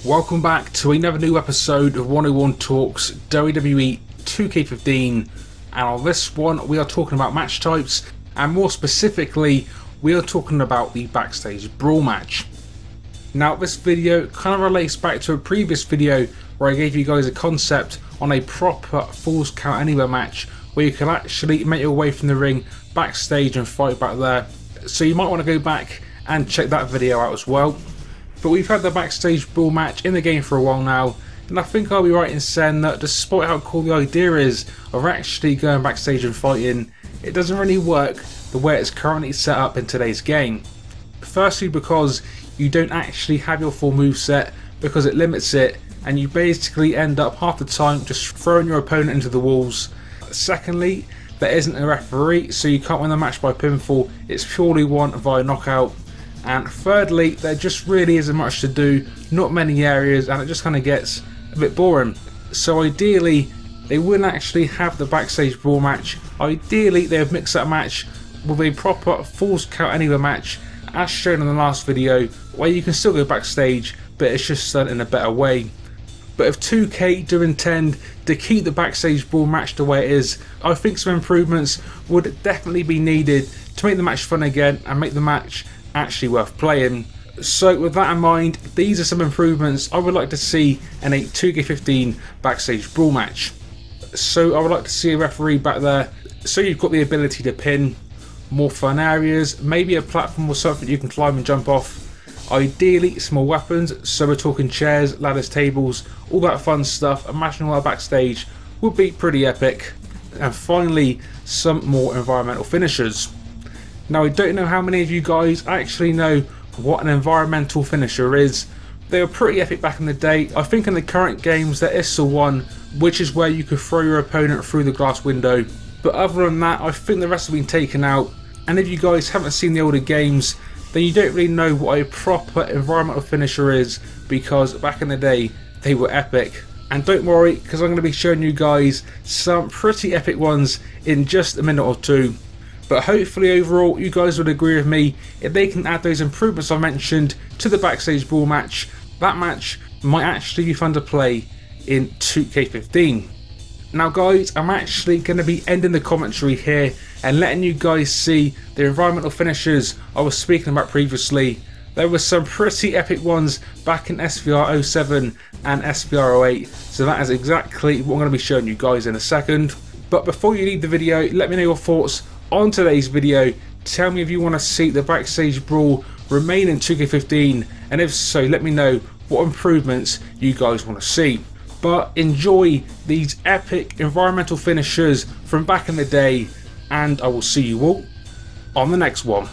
Welcome back to another new episode of 101 Talks WWE 2K15, and on this one we are talking about match types, and more specifically we are talking about the Backstage Brawl match. Now this video kind of relates back to a previous video where I gave you guys a concept on a proper Falls Count Anywhere match where you can actually make your way from the ring backstage and fight back there, so you might want to go back and check that video out as well. But we've had the Backstage Brawl match in the game for a while now, and I think I'll be right in saying that despite how cool the idea is of actually going backstage and fighting, it doesn't really work the way it's currently set up in today's game. Firstly, because you don't actually have your full moveset because it limits it, and you basically end up half the time just throwing your opponent into the walls. Secondly, there isn't a referee, so you can't win the match by pinfall, it's purely won via knockout. And thirdly, there just really isn't much to do, not many areas, and it just kind of gets a bit boring. So ideally, they wouldn't actually have the Backstage Brawl match. Ideally, they would mix that match with a proper Falls Count Anywhere match, as shown in the last video, where you can still go backstage, but it's just done in a better way. But if 2K do intend to keep the Backstage Brawl match the way it is, I think some improvements would definitely be needed to make the match fun again and make the match actually worth playing. So with that in mind, these are some improvements I would like to see in a 2K15 Backstage Brawl match. So I would like to see a referee back there, so you've got the ability to pin, more fun areas, maybe a platform or something you can climb and jump off. Ideally small weapons, so we're talking chairs, ladders, tables, all that fun stuff. Imagining all that backstage would be pretty epic. And finally, some more environmental finishers. Now I don't know how many of you guys actually know what an environmental finisher is. They were pretty epic back in the day. I think in the current games there is still one, which is where you could throw your opponent through the glass window. But other than that, I think the rest have been taken out. And if you guys haven't seen the older games, then you don't really know what a proper environmental finisher is, because back in the day they were epic. And don't worry, because I'm going to be showing you guys some pretty epic ones in just a minute or two. But hopefully overall you guys would agree with me, if they can add those improvements I mentioned to the Backstage Brawl match, that match might actually be fun to play in 2K15. Now guys, I'm actually going to be ending the commentary here and letting you guys see the environmental finishers I was speaking about previously. There were some pretty epic ones back in SVR 07 and SVR 08, so that is exactly what I'm going to be showing you guys in a second. But before you leave the video, let me know your thoughts on today's video. Tell me if you want to see the Backstage Brawl remain in 2K15, and if so, let me know what improvements you guys want to see. But enjoy these epic environmental finishers from back in the day, and I will see you all on the next one.